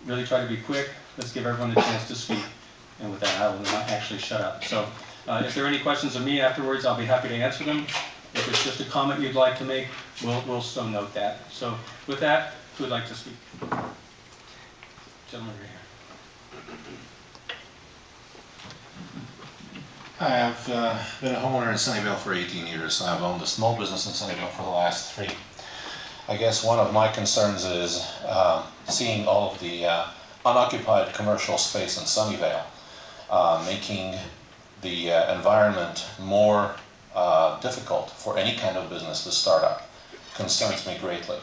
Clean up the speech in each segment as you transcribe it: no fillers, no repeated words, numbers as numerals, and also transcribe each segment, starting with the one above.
really try to be quick. Let's give everyone a chance to speak. And with that, I will not actually shut up. So if there are any questions of me afterwards, I'll be happy to answer them. If it's just a comment you'd like to make, we'll so note that. So with that, who would like to speak? Gentleman right here. Hi, I've been a homeowner in Sunnyvale for 18 years. I've owned a small business in Sunnyvale for the last 3. I guess one of my concerns is seeing all of the unoccupied commercial space in Sunnyvale, making the environment more difficult for any kind of business to start up. Concerns me greatly.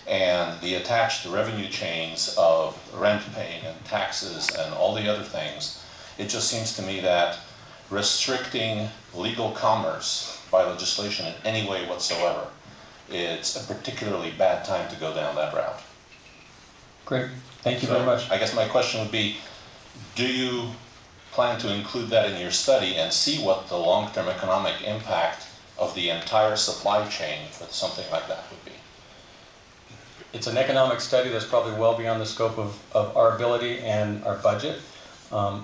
And the attached revenue chains of rent paying and taxes and all the other things, it just seems to me that restricting legal commerce by legislation in any way whatsoever, it's a particularly bad time to go down that route. Great, thank you very much. I guess my question would be, do you plan to include that in your study and see what the long-term economic impact of the entire supply chain for something like that would be? It's an economic study that's probably well beyond the scope of our ability and our budget.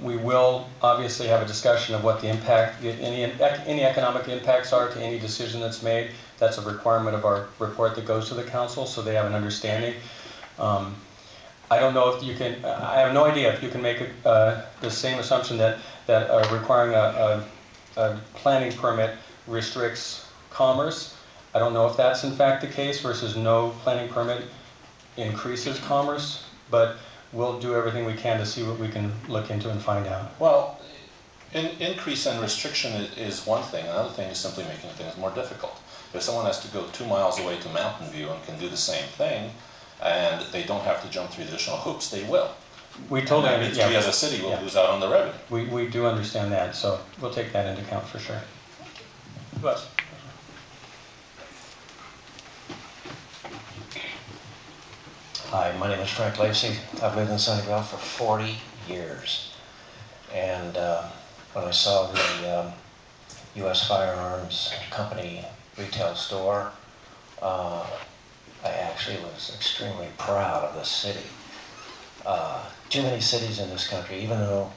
We will obviously have a discussion of what the impact, any economic impacts are to any decision that's made. That's a requirement of our report that goes to the council, so they have an understanding. I don't know if you can, I have no idea if you can make the same assumption that requiring a planning permit restricts commerce. I don't know if that's in fact the case versus no planning permit increases commerce, but we'll do everything we can to see what we can look into and find out. Well, increase and restriction is one thing. Another thing is simply making things more difficult. If someone has to go 2 miles away to Mountain View and can do the same thing, and they don't have to jump through additional hoops, they will. We totally understand. We as a city will lose out on the revenue. We do understand that, so we'll take that into account for sure. Who else? Hi, my name is Frank Lacey. I've lived in Sunnyvale for 40 years. And when I saw the U.S. Firearms Company retail store, I actually was extremely proud of the city. Too many cities in this country, even though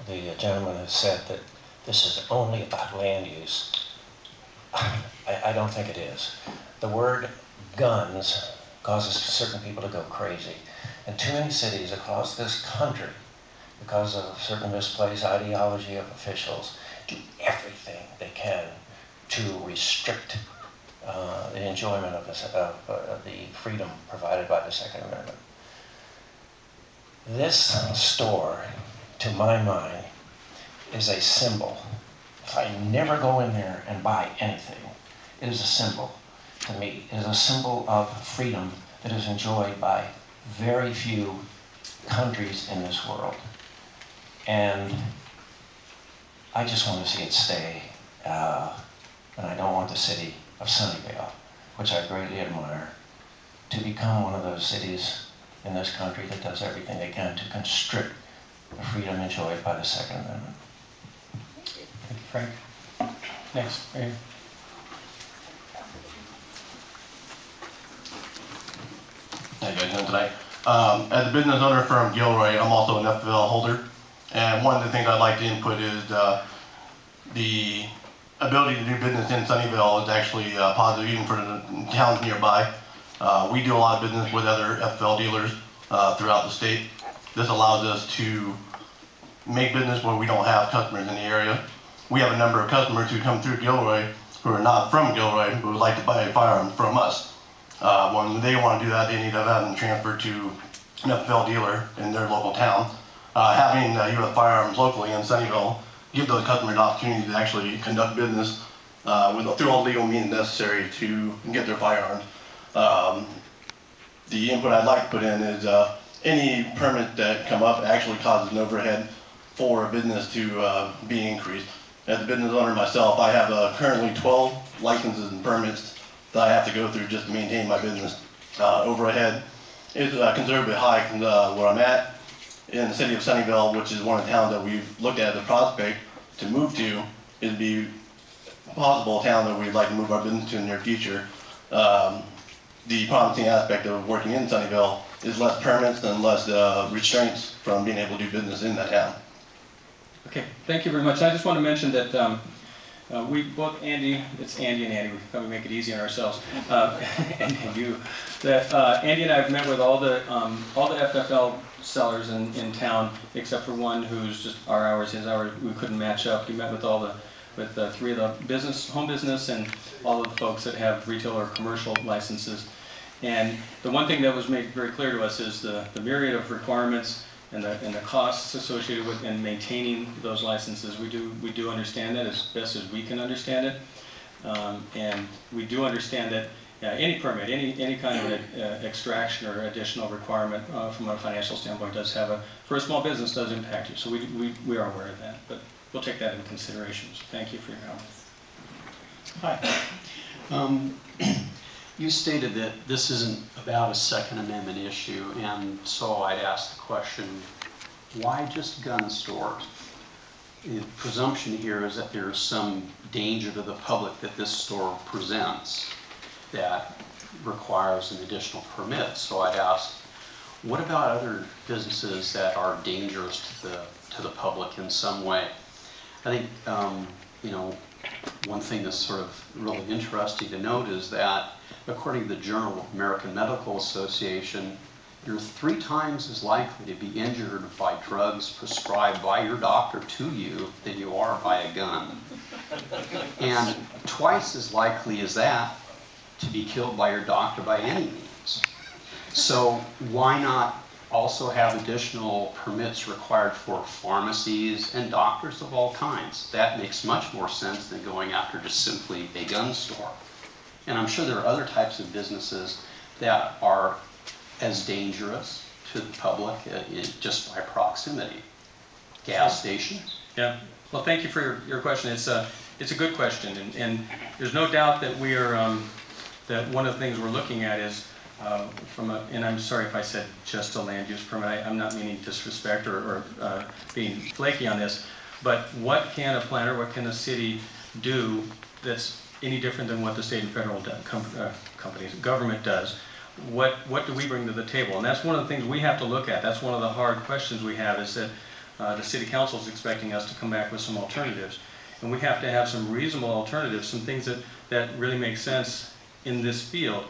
the gentleman has said that this is only about land use, I don't think it is. The word guns causes certain people to go crazy. And too many cities across this country, because of certain misplaced ideology of officials, do everything they can to restrict the enjoyment of the freedom provided by the Second Amendment. This store, to my mind, is a symbol. If I never go in there and buy anything, it is a symbol to me. It is a symbol of freedom that is enjoyed by very few countries in this world. And I just want to see it stay. And I don't want the city of Sunnyvale, which I greatly admire, to become one of those cities in this country that does everything they can to constrict the freedom enjoyed by the Second Amendment. Thank you, Frank. Next, right here. How you guys doing tonight? As a business owner from Gilroy, I'm also an FFL holder. And one of the things I'd like to input is the ability to do business in Sunnyvale is actually positive even for the towns nearby. We do a lot of business with other FFL dealers throughout the state. This allows us to make business where we don't have customers in the area. We have a number of customers who come through Gilroy who are not from Gilroy but would like to buy firearms from us. When they want to do that, they need to have them transferred to an FFL dealer in their local town. Having U.S. Firearms locally in Sunnyvale give those customers an opportunity to actually conduct business through all legal means necessary to get their firearms. The input I'd like to put in is any permits that come up actually causes an overhead for a business to be increased. As a business owner myself, I have currently 12 licenses and permits that I have to go through just to maintain my business. Overhead is considerably high where I'm at. In the city of Sunnyvale, which is one of the towns that we've looked at as a prospect to move to, it'd be a possible town that we'd like to move our business to in the near future. the promising aspect of working in Sunnyvale is less permits and less restraints from being able to do business in that town. Okay, thank you very much. I just want to mention that we both, Andy, it's Andy and Andy, we probably make it easy on ourselves, and you, that Andy and I have met with all the FFL sellers in town, except for one who's just our hours, his hours, we couldn't match up. He met with with 3 of the home business and all of the folks that have retail or commercial licenses. And the one thing that was made very clear to us is the myriad of requirements and the costs associated with and maintaining those licenses. We do understand that as best as we can understand it, and we do understand that any permit, any kind of extraction or additional requirement from a financial standpoint does have for a small business does impact you. So we are aware of that, but we'll take that into consideration. So thank you for your comment. Hi. You stated that this isn't about a Second Amendment issue, and so I'd ask the question, why just gun stores? The presumption here is that there's some danger to the public that this store presents that requires an additional permit. So I'd ask, what about other businesses that are dangerous to the public in some way? I think, you know, one thing that's sort of really interesting to note is that according to the Journal of American Medical Association, you're 3 times as likely to be injured by drugs prescribed by your doctor to you than you are by a gun. And twice as likely as that to be killed by your doctor by any means. So why not also have additional permits required for pharmacies and doctors of all kinds? That makes much more sense than going after just simply a gun store. And I'm sure there are other types of businesses that are as dangerous to the public just by proximity. Gas stations. Yeah. Well, thank you for your question. It's a good question, and there's no doubt that we are that one of the things we're looking at is and I'm sorry if I said just a land use permit. I'm not meaning disrespect or being flaky on this, but what can a planner, what can a city do that's any different than what the state and federal government does? What do we bring to the table? And that's one of the things we have to look at. That's one of the hard questions we have, is that the city council is expecting us to come back with some alternatives. And we have to have some reasonable alternatives, some things that really make sense in this field.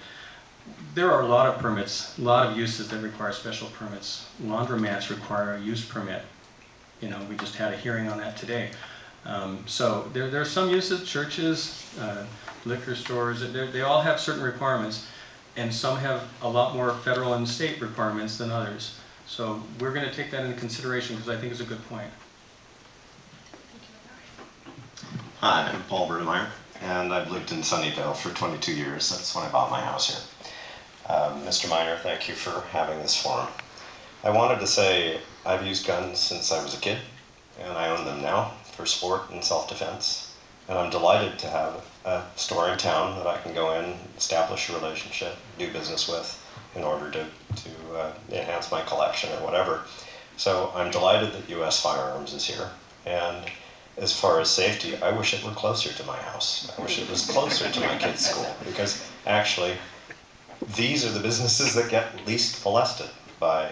There are a lot of permits, a lot of uses that require special permits. Laundromats require a use permit. You know, we just had a hearing on that today. So there are some uses, churches, liquor stores, they all have certain requirements, and some have a lot more federal and state requirements than others. So we're going to take that into consideration because I think it's a good point. Hi, I'm Paul Brunemeyer, and I've lived in Sunnyvale for 22 years. That's when I bought my house here. Mr. Miner, thank you for having this forum. I wanted to say I've used guns since I was a kid, and I own them now for sport and self-defense. And I'm delighted to have a store in town that I can go in, establish a relationship, do business with in order to enhance my collection or whatever. So I'm delighted that US Firearms is here. And as far as safety, I wish it were closer to my house. I wish it was closer to my kids' school, because actually these are the businesses that get least molested by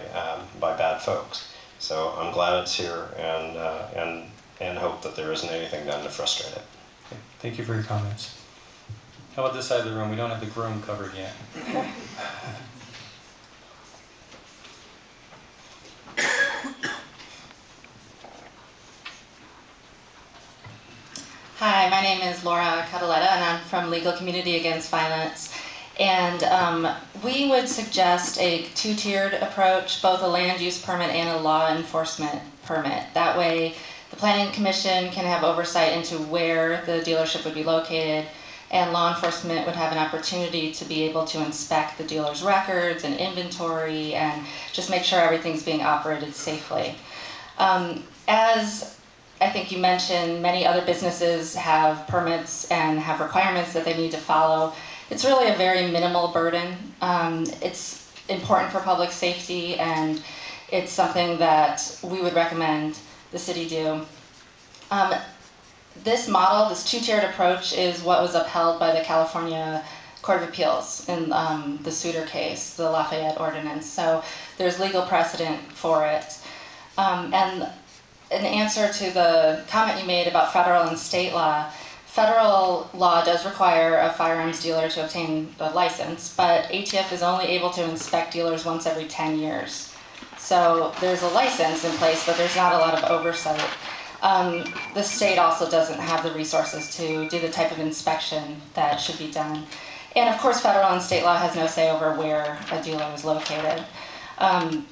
bad folks. So I'm glad it's here, and hope that there isn't anything done to frustrate it. Thank you for your comments. How about this side of the room? We don't have the groom covered yet. Hi, my name is Laura Cataletta, and I'm from Legal Community Against Violence. And we would suggest a 2-tiered approach, both a land use permit and a law enforcement permit. That way, the Planning Commission can have oversight into where the dealership would be located, and law enforcement would have an opportunity to be able to inspect the dealer's records and inventory and just make sure everything's being operated safely. As I think you mentioned, many other businesses have permits and have requirements that they need to follow. It's really a very minimal burden. It's important for public safety, and it's something that we would recommend the city do. This model, this 2-tiered approach, is what was upheld by the California Court of Appeals in the Souter case, the Lafayette Ordinance. So there's legal precedent for it. And in answer to the comment you made about federal and state law, federal law does require a firearms dealer to obtain a license, but ATF is only able to inspect dealers once every 10 years. So there's a license in place, but there's not a lot of oversight. The state also doesn't have the resources to do the type of inspection that should be done. And of course, federal and state law has no say over where a dealer is located.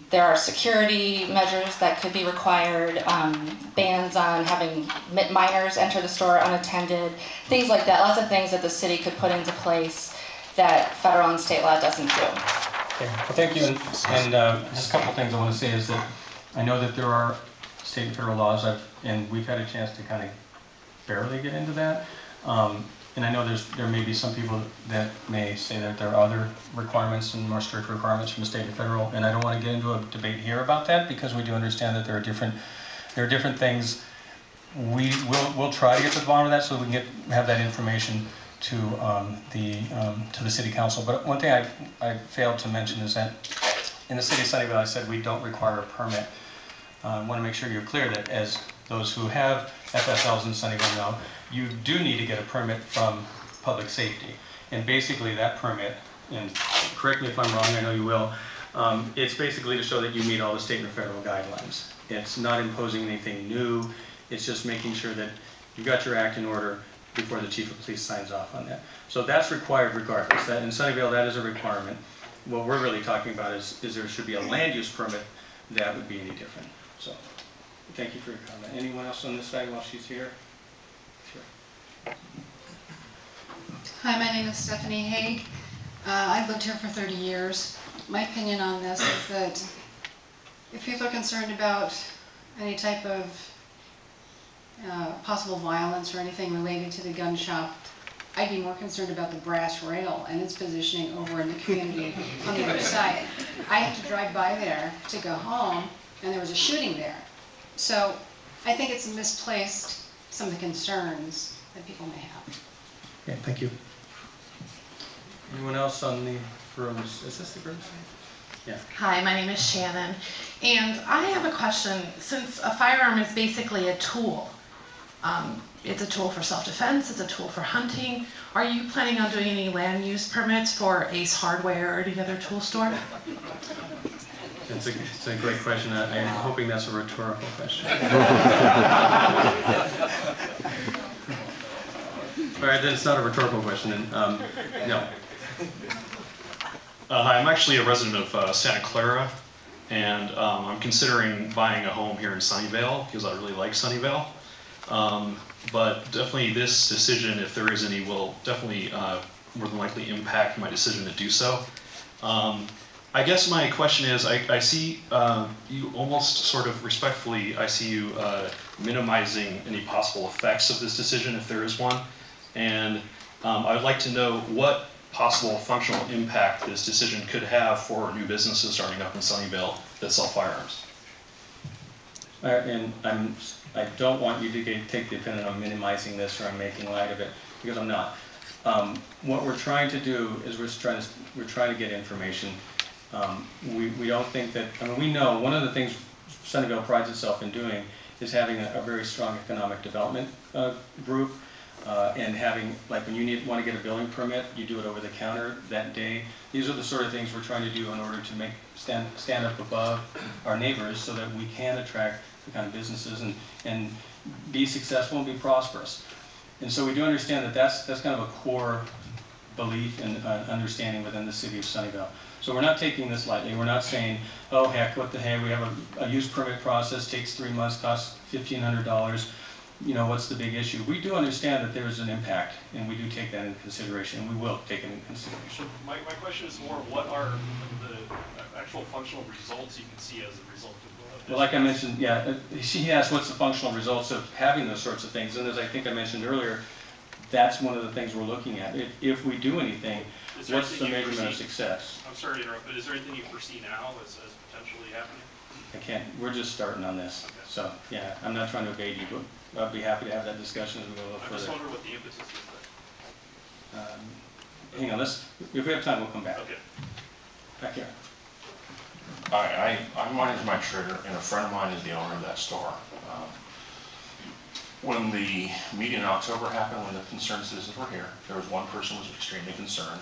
There are security measures that could be required, bans on having minors enter the store unattended, things like that. Lots of things that the city could put into place that federal and state law doesn't do. Okay. Well, thank you. And just a couple things I want to say is that I know that there are state and federal laws, and we've had a chance to kind of barely get into that. And I know there may be some people that may say that there are other requirements and more strict requirements from the state and federal, and I don't want to get into a debate here about that because we do understand that there are different things. We'll try to get to the bottom of that so that we can have that information to the city council. But one thing I failed to mention is that in the city of Sunnyvale, I said we don't require a permit. I want to make sure you're clear that as those who have FFLs in Sunnyvale know, you do need to get a permit from public safety. And basically that permit, and correct me if I'm wrong, I know you will, it's basically to show that you meet all the state and federal guidelines. It's not imposing anything new, it's just making sure that you got your act in order before the chief of police signs off on that. So that's required regardless. That, in Sunnyvale, that is a requirement. What we're really talking about is there should be a land use permit that would be any different. So thank you for your comment. Anyone else on this side while she's here? Sure. Hi, my name is Stephanie Haig. I've lived here for 30 years. My opinion on this is that if people are concerned about any type of possible violence or anything related to the gun shop, I'd be more concerned about the brass rail and its positioning over in the community on the other side. I have to drive by there to go home, and there was a shooting there. So I think it's misplaced some of the concerns that people may have. Okay, thank you. Anyone else on the room? Is this the group? Yeah. Hi, my name is Shannon, and I have a question. Since a firearm is basically a tool, it's a tool for self-defense, it's a tool for hunting, are you planning on doing any land use permits for Ace Hardware or any other tool store? It's a great question. I'm hoping that's a rhetorical question. All right, then it's not a rhetorical question. No. Hi, I'm actually a resident of Santa Clara, and I'm considering buying a home here in Sunnyvale because I really like Sunnyvale. But definitely this decision, if there is any, will definitely more than likely impact my decision to do so. I guess my question is, I see you almost sort of respectfully, I see you minimizing any possible effects of this decision if there is one. And I would like to know what possible functional impact this decision could have for new businesses starting up in Sunnyvale that sell firearms. And I don't want you to take the opinion on minimizing this or I'm making light of it, because I'm not. What we're trying to do is we're trying to get information. We don't think that, I mean, we know one of the things Sunnyvale prides itself in doing is having a very strong economic development group, and having, like when you want to get a building permit, you do it over the counter that day. These are the sort of things we're trying to do in order to stand up above our neighbors so that we can attract the kind of businesses and be successful and be prosperous. And so we do understand that that's kind of a core belief and understanding within the city of Sunnyvale. So we're not taking this lightly. We're not saying, oh heck, what the heck, we have a use permit process, takes 3 months, costs $1,500. You know, what's the big issue? We do understand that there is an impact, and we do take that into consideration, and we will take it into consideration. My question is more, what are the actual functional results you can see as a result of this? Well, like I mentioned, yeah, he asked what's the functional results of having those sorts of things, and as I think I mentioned earlier, that's one of the things we're looking at. If we do anything, what's the measurement of success? I'm sorry to interrupt, but is there anything you foresee now as potentially happening? I can't, we're just starting on this. Okay. So, yeah, I'm not trying to evade you, but I'd be happy to have that discussion as we go a little further. I just wonder what the impetus is there. hang on, if we have time, we'll come back. Okay. Back here. My name is Mike Schrader, and a friend of mine is the owner of that store. When the meeting in October happened, when the concerned citizens were here, there was one person who was extremely concerned,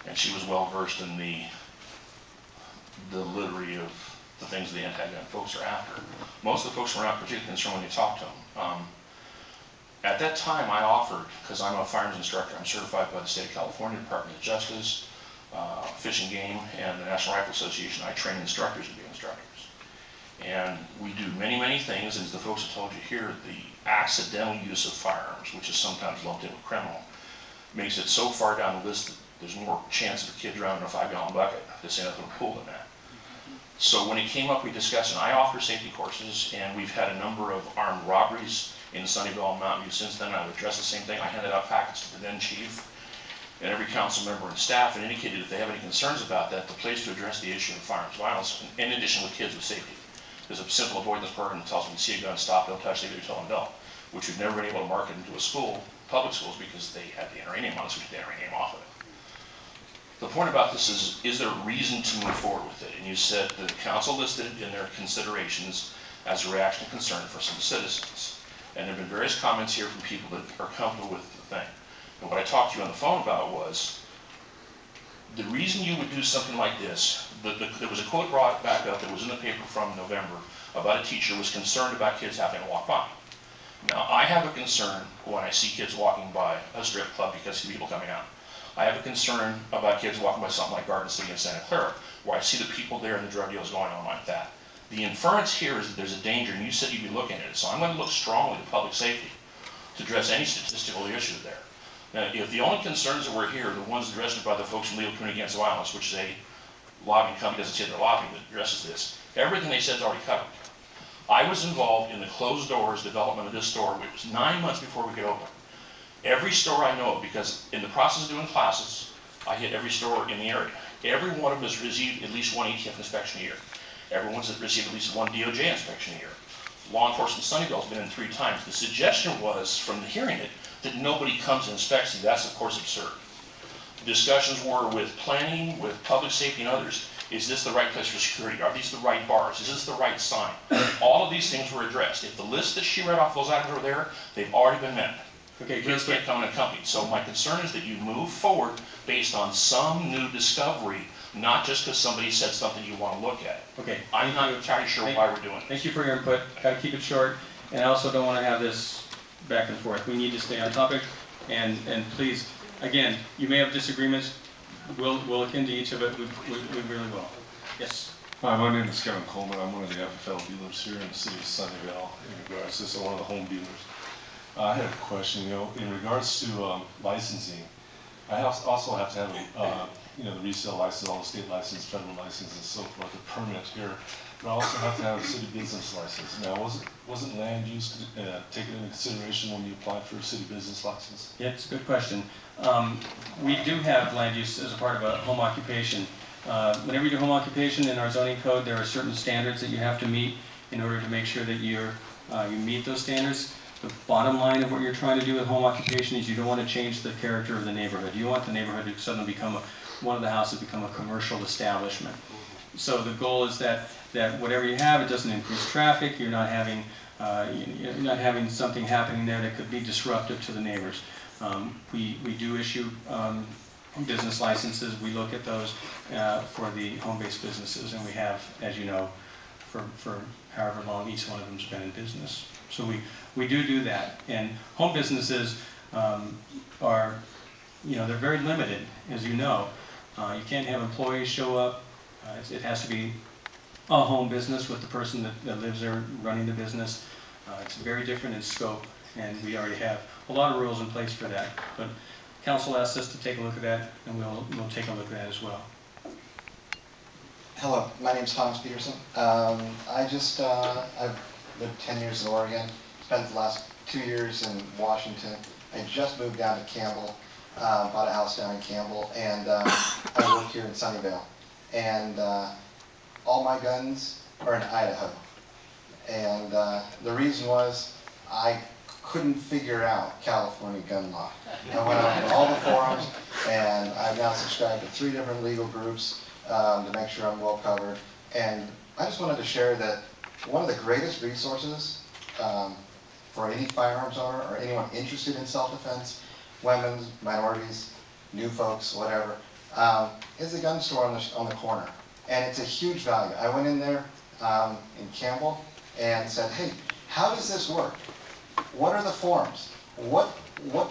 and she was well versed in the litany of the things the anti-gun folks are after. Most of the folks were not particularly concerned when you talked to them. At that time, I offered, because I'm a firearms instructor, I'm certified by the State of California Department of Justice, Fish and Game, and the National Rifle Association. I train instructors to be instructors. And we do many, many things, and as the folks have told you here, the accidental use of firearms, which is sometimes lumped in with criminal, makes it so far down the list that there's more chance of a kid drowning in a 5-gallon bucket this end up in a pool than that. So when it came up, we discussed, and I offer safety courses, and we've had a number of armed robberies in Sunnyvale and Mountain View since then. I would address the same thing. I handed out packets to the then chief and every council member and staff, and indicated if they have any concerns about that, the place to address the issue of firearms violence, in addition with kids with safety. There's a simple avoidance program that tells them when you see a gun, stop, don't touch, leave it, tell them no, which we've never been able to market into a school, public schools, because they have the NRA name on it, so we get the NRA name off of it. The point about this is there a reason to move forward with it? And you said the council listed in their considerations as a reaction to concern for some citizens. And there have been various comments here from people that are comfortable with the thing. And what I talked to you on the phone about was, the reason you would do something like this, there was a quote brought back up that was in the paper from November about a teacher who was concerned about kids having to walk by. Now, I have a concern when I see kids walking by a strip club because I see people coming out. I have a concern about kids walking by something like Garden City in Santa Clara, where I see the people there and the drug deals going on like that. The inference here is that there's a danger, and you said you'd be looking at it, so I'm going to look strongly at public safety to address any statistical issue there. Now, if the only concerns that were here are the ones addressed by the folks from Legal Community Against Violence, which is a lobbying company, doesn't say they're lobbying, but addresses this, everything they said is already covered. I was involved in the closed doors development of this store, which was 9 months before we could open. Every store I know of, because in the process of doing classes, I hit every store in the area. Every one of them has received at least one ATF inspection a year. Everyone's received at least one DOJ inspection a year. Law enforcement Sunnyvale has been in 3 times. The suggestion was, from hearing it, that nobody comes and inspects you. That's, of course, absurd. Discussions were with planning, with public safety and others. Is this the right place for security? Are these the right bars? Is this the right sign? All of these things were addressed. If the list that she read off those items were there, they've already been met. Okay, Kids can't come in a company. So my concern is that you move forward based on some new discovery, not just because somebody said something you want to look at. Okay. I'm not entirely sure why we're doing it. Thank you for your input. Got to keep it short, and I also don't want to have this back and forth. We need to stay on topic, and please, again, you may have disagreements. We'll look into each of it. We really will. Yes. Hi, my name is Kevin Coleman. I'm one of the FFL dealers here in the City of Sunnyvale in regards to this, one of the home dealers. I had a question, in regards to licensing. I also have to have the resale license, all the state license, federal license, and so forth, a permit here. But I also have to have a city business license. Now, wasn't land use taken into consideration when you applied for a city business license? Yeah, it's a good question. We do have land use as a part of a home occupation. Whenever you do home occupation in our zoning code, there are certain standards that you have to meet in order to make sure that you meet those standards. The bottom line of what you're trying to do with home occupation is you don't want to change the character of the neighborhood. You want the neighborhood to suddenly become one of the houses become a commercial establishment. So the goal is that whatever you have, it doesn't increase traffic. You're not having something happening there that could be disruptive to the neighbors. We do issue business licenses. We look at those for the home-based businesses, and we have, as you know, for however long each one of them's been in business. So we do that, and home businesses are, they're very limited, as you know. You can't have employees show up. It has to be a home business with the person that lives there running the business. It's very different in scope, and we already have a lot of rules in place for that. But council asked us to take a look at that, and we'll take a look at that as well. Hello, my name's Thomas Peterson. I've lived 10 years in Oregon, spent the last 2 years in Washington. I just moved down to Campbell, bought a house down in Campbell, and I work here in Sunnyvale. And all my guns are in Idaho. And the reason was I couldn't figure out California gun law. I went on all the forums, And I've now subscribed to 3 different legal groups to make sure I'm well covered. And I just wanted to share that one of the greatest resources for any firearms owner or anyone interested in self-defense, women, minorities, new folks, whatever, is the gun store on the corner. And it's a huge value. I went in there in Campbell and said, hey, how does this work? What are the forms? What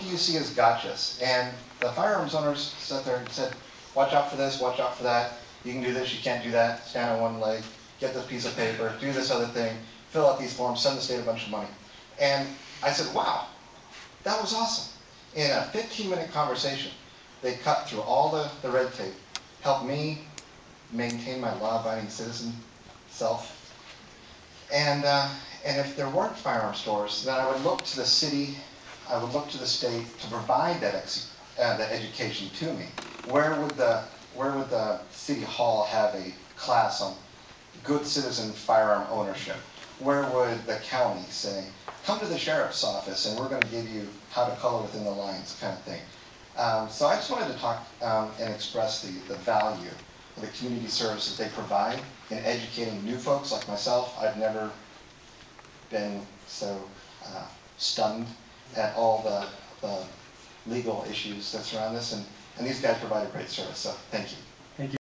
do you see as gotchas? And the firearms owners sat there and said, watch out for this, watch out for that. You can do this, you can't do that. Stand on one leg, get this piece of paper, do this other thing, fill out these forms, send the state a bunch of money. And I said, wow, that was awesome. In a 15-minute conversation, they cut through all the red tape, helped me maintain my law-abiding citizen self. And if there weren't firearm stores, then I would look to the city, I would look to the state to provide that education to me. Where would the city hall have a class on good citizen firearm ownership? Where would the county say, come to the sheriff's office and we're going to give you how to color within the lines kind of thing. So I just wanted to talk and express the value of the community services they provide in educating new folks like myself. I've never been so stunned at all the legal issues that surround this, and these guys provide a great service, so thank you.